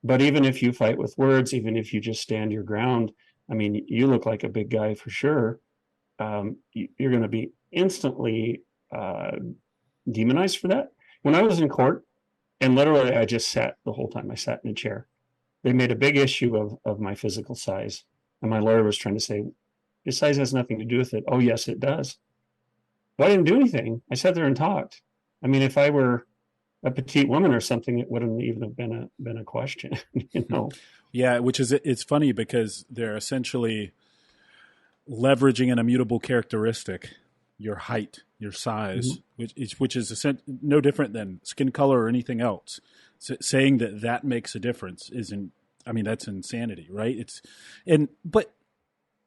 But even if you fight with words, even if you just stand your ground, I mean, you look like a big guy for sure. You're going to be instantly demonized for that. When I was in court, and literally I just sat the whole time, I sat in a chair. They made a big issue of my physical size. And my lawyer was trying to say, your size has nothing to do with it. Oh, yes, it does. Well, I didn't do anything. I sat there and talked. I mean, if I were a petite woman or something, it wouldn't even have been a question, you know. Yeah, which is it's funny because they're essentially leveraging an immutable characteristic, your height, your size, which is no different than skin color or anything else. Saying that makes a difference isn't. I mean, that's insanity, right? But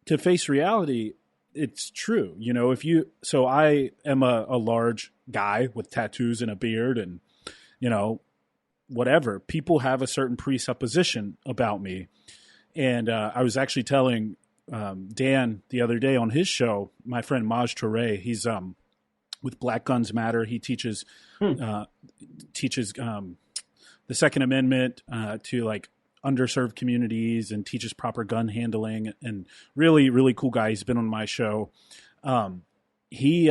to face reality, it's true. You know, so I am a large guy with tattoos and a beard and, you know, whatever. People have a certain presupposition about me. And I was actually telling Dan the other day on his show, my friend Maj Touré, he's with Black Guns Matter. He teaches the Second Amendment to like underserved communities and teaches proper gun handling, and really, really cool guy. He's been on my show. He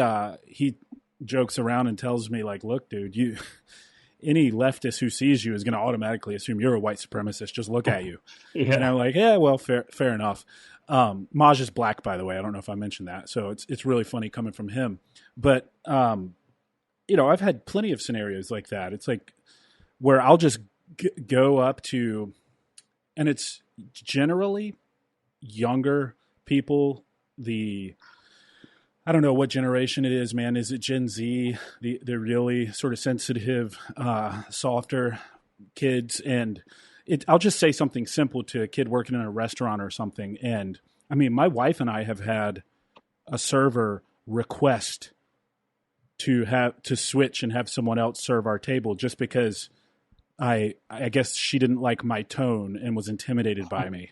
jokes around and tells me like, look, dude, any leftist who sees you is going to automatically assume you're a white supremacist. Just look at you. Yeah. And I'm like, yeah, well, fair enough. Maj is black, by the way. I don't know if I mentioned that. So it's really funny coming from him. But, you know, I've had plenty of scenarios like that. It's like where I'll just go up to, and it's generally younger people. I don't know what generation it is, man. Is it Gen Z? The really sort of sensitive, softer kids. And I'll just say something simple to a kid working in a restaurant or something. And I mean, my wife and I have had a server request to switch and have someone else serve our table just because I guess she didn't like my tone and was intimidated by me.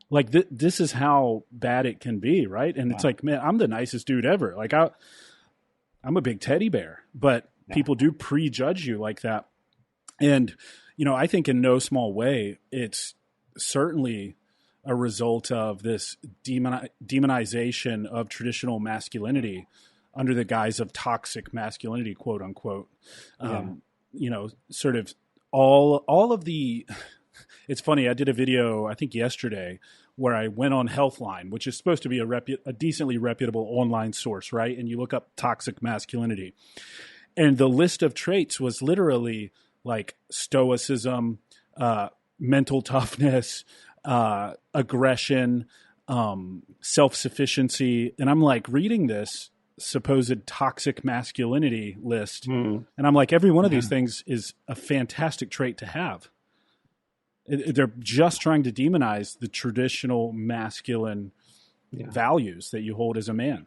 Like this is how bad it can be, right? And it's like, man, I'm the nicest dude ever. Like I'm a big teddy bear, but people do prejudge you like that. And, you know, I think in no small way, it's certainly a result of this demonization of traditional masculinity under the guise of toxic masculinity, quote unquote. You know, sort of all of the, it's funny. I did a video, I think yesterday, where I went on Healthline, which is supposed to be a decently reputable online source, right? And you look up toxic masculinity, and the list of traits was literally like stoicism, mental toughness, aggression, self-sufficiency. And I'm like reading this supposed toxic masculinity list, and I'm like, every one of these things is a fantastic trait to have. They're just trying to demonize the traditional masculine values that you hold as a man.